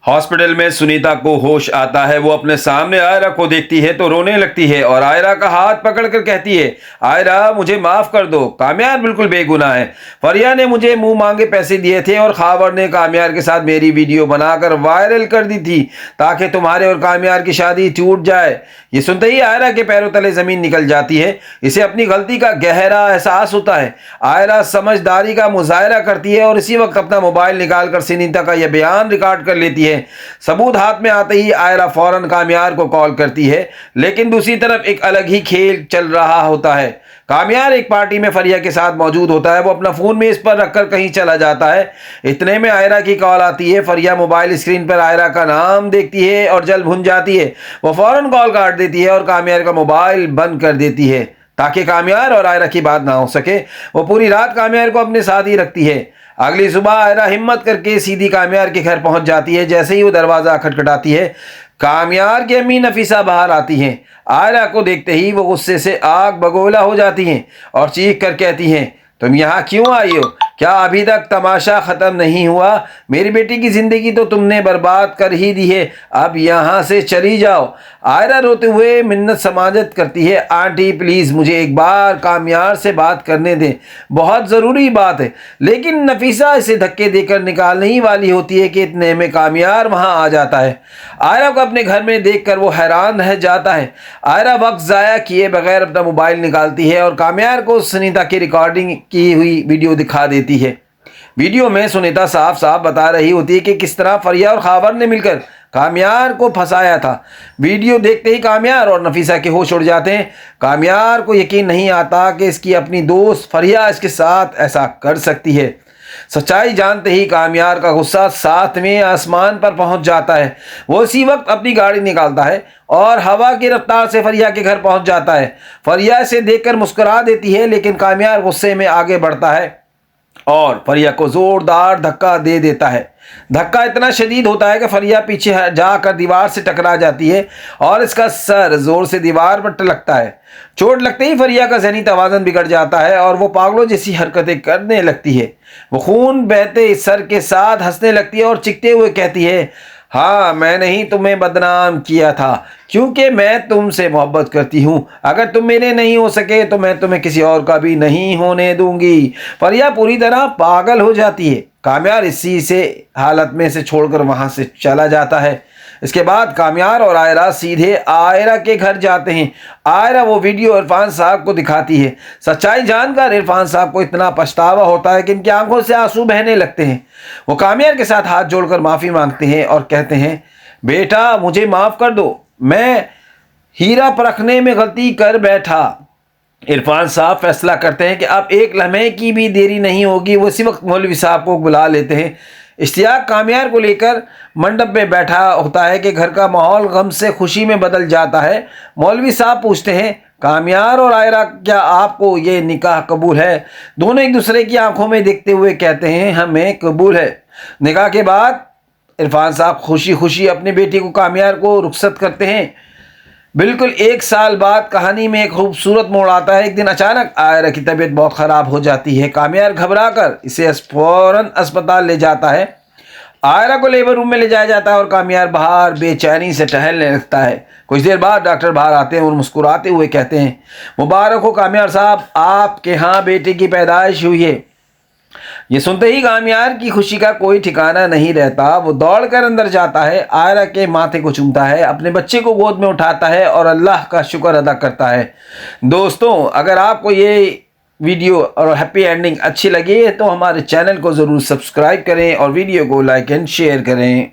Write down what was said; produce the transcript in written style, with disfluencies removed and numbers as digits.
Hospital में सुनीता को होश आता है। वो अपने सामने आयरा को देखती है तो रोने लगती है और आयरा का हाथ पकड़कर कहती है, आयरा मुझे माफ कर दो, कामयार बिल्कुल बेगुनाह है। फरिया ने मुझे मुंह मांगे पैसे दिए थे और खावर ने कामयार के साथ मेरी वीडियो बनाकर वायरल कर दी थी ताकि तुम्हारे और कामयार की शादी टूट जाए। ये सुनते ही आयरा के पैरों तले जमीन निकल जाती है। इसे अपनी गलती का गहरा एहसास होता है। आयरा समझदारी का मुजाहरा करती है और इसी वक्त अपना मोबाइल निकालकर सुनीता का यह बयान रिकॉर्ड कर लेती है। सबूत हाथ में आते ही आयरा फौरन कामयार को कॉल करती है, लेकिन दूसरी तरफ एक अलग ही खेल चल रहा होता है। कामयार एक पार्टी में फरिया के साथ मौजूद होता है। वो अपना फोन मेज पर रखकर कहीं चला जाता है। इतने में आयरा की कॉल आती है। फरिया मोबाइल स्क्रीन पर आयरा का नाम देखती है और जल भुन जाती है। वो फौरन कॉल काट देती है और कामयार का मोबाइल बंद कर देती है ताकि कामयार और आयरा की बात ना हो सके। वो पूरी रात कामयार को अपने साथ ही रखती है। अगली सुबह आयरा हिम्मत करके सीधी कामयार के घर पहुंच जाती है। जैसे ही वो दरवाज़ा खटखटाती है, कामयार की अम्मी नफीसा बाहर आती हैं। आयरा को देखते ही वो गुस्से से आग बगोला हो जाती हैं और चीख कर कहती हैं, तुम यहाँ क्यों आई हो? क्या अभी तक तमाशा ख़त्म नहीं हुआ? मेरी बेटी की ज़िंदगी तो तुमने बर्बाद कर ही दी है, अब यहाँ से चली जाओ। आयरा रोते हुए मिन्नत समाजत करती है, आंटी प्लीज़ मुझे एक बार कामयार से बात करने दें, बहुत ज़रूरी बात है। लेकिन नफीसा इसे धक्के देकर निकालने ही वाली होती है कि इतने में कामयार वहाँ आ जाता है। आयरा को अपने घर में देखकर वो हैरान रह जाता है। आयरा वक्त ज़ाया किए बगैर अपना मोबाइल निकालती है और कामयार को सुनीता की रिकॉर्डिंग की हुई वीडियो दिखा देती है। वीडियो में सुनीता साफ साफ बता रही होती है कि किस तरह फरिया और खावर ने मिलकर कामयार को फंसाया था। वीडियो देखते ही कामयार और नफीसा के होश उड़ जाते हैं। कामयार को यकीन नहीं आता कि इसकी अपनी दोस्त फरिया इसके साथ ऐसा कर सकती है। सच्चाई जानते ही कामयार का गुस्सा 7वें आसमान पर पहुंच जाता है। वो इसी वक्त अपनी गाड़ी निकालता है और हवा की रफ्तार से फरिया के घर पहुंच जाता है। फरिया इसे देखकर मुस्कुरा देती है, लेकिन कामयार गुस्से में आगे बढ़ता है और फरिया को जोरदार धक्का दे देता है। धक्का इतना शदीद होता है कि फरिया पीछे जाकर दीवार से टकरा जाती है और इसका सर जोर से दीवार पर लगता है। चोट लगते ही फरिया का ज़हनी तवाज़ुन बिगड़ जाता है और वो पागलों जैसी हरकतें करने लगती है। वो खून बहते सर के साथ हंसने लगती है और चिखते हुए कहती है, हाँ मैंने ही तुम्हें बदनाम किया था क्योंकि मैं तुमसे मोहब्बत करती हूँ। अगर तुम मेरे नहीं हो सके तो मैं तुम्हें किसी और का भी नहीं होने दूंगी। फरिया पूरी तरह पागल हो जाती है। कामयार इसी से हालत में से छोड़कर वहाँ से चला जाता है। इसके बाद कामयार और आयरा सीधे आयरा के घर जाते हैं। आयरा वो वीडियो इरफान साहब को दिखाती है। सच्चाई जानकर इरफान साहब को इतना पछतावा होता है कि इनकी आंखों से आंसू बहने लगते हैं। वो कामयार के साथ हाथ जोड़कर माफ़ी मांगते हैं और कहते हैं, बेटा मुझे माफ़ कर दो, मैं हीरा परखने में गलती कर बैठा। इरफान साहब फैसला करते हैं कि अब एक लम्हे की भी देरी नहीं होगी। वो इसी वक्त मौलवी साहब को बुला लेते हैं। इश्तियाक कामयार को लेकर मंडप में बैठा होता है कि घर का माहौल गम से खुशी में बदल जाता है। मौलवी साहब पूछते हैं, कामयार और आयरा क्या आपको ये निकाह कबूल है? दोनों एक दूसरे की आंखों में देखते हुए कहते हैं, हमें कबूल है। निकाह के बाद इरफान साहब खुशी खुशी अपनी बेटी को कामयार को रुखसत करते हैं। बिल्कुल 1 साल बाद कहानी में एक खूबसूरत मोड़ आता है। एक दिन अचानक आयरा की तबीयत बहुत ख़राब हो जाती है। कामयार घबराकर इसे फौरन अस्पताल ले जाता है। आयरा को लेबर रूम में ले जाया जाता है और कामयार बाहर बेचैनी से टहलने लगता है। कुछ देर बाद डॉक्टर बाहर आते हैं और मुस्कुराते हुए कहते हैं, मुबारक हो कामयार साहब, आपके यहाँ बेटे की पैदाइश हुई है। ये सुनते ही कामयार की खुशी का कोई ठिकाना नहीं रहता। वो दौड़कर अंदर जाता है, आयरा के माथे को चूमता है, अपने बच्चे को गोद में उठाता है और अल्लाह का शुक्र अदा करता है। दोस्तों, अगर आपको ये वीडियो और हैप्पी एंडिंग अच्छी लगी है तो हमारे चैनल को ज़रूर सब्सक्राइब करें और वीडियो को लाइक एंड शेयर करें।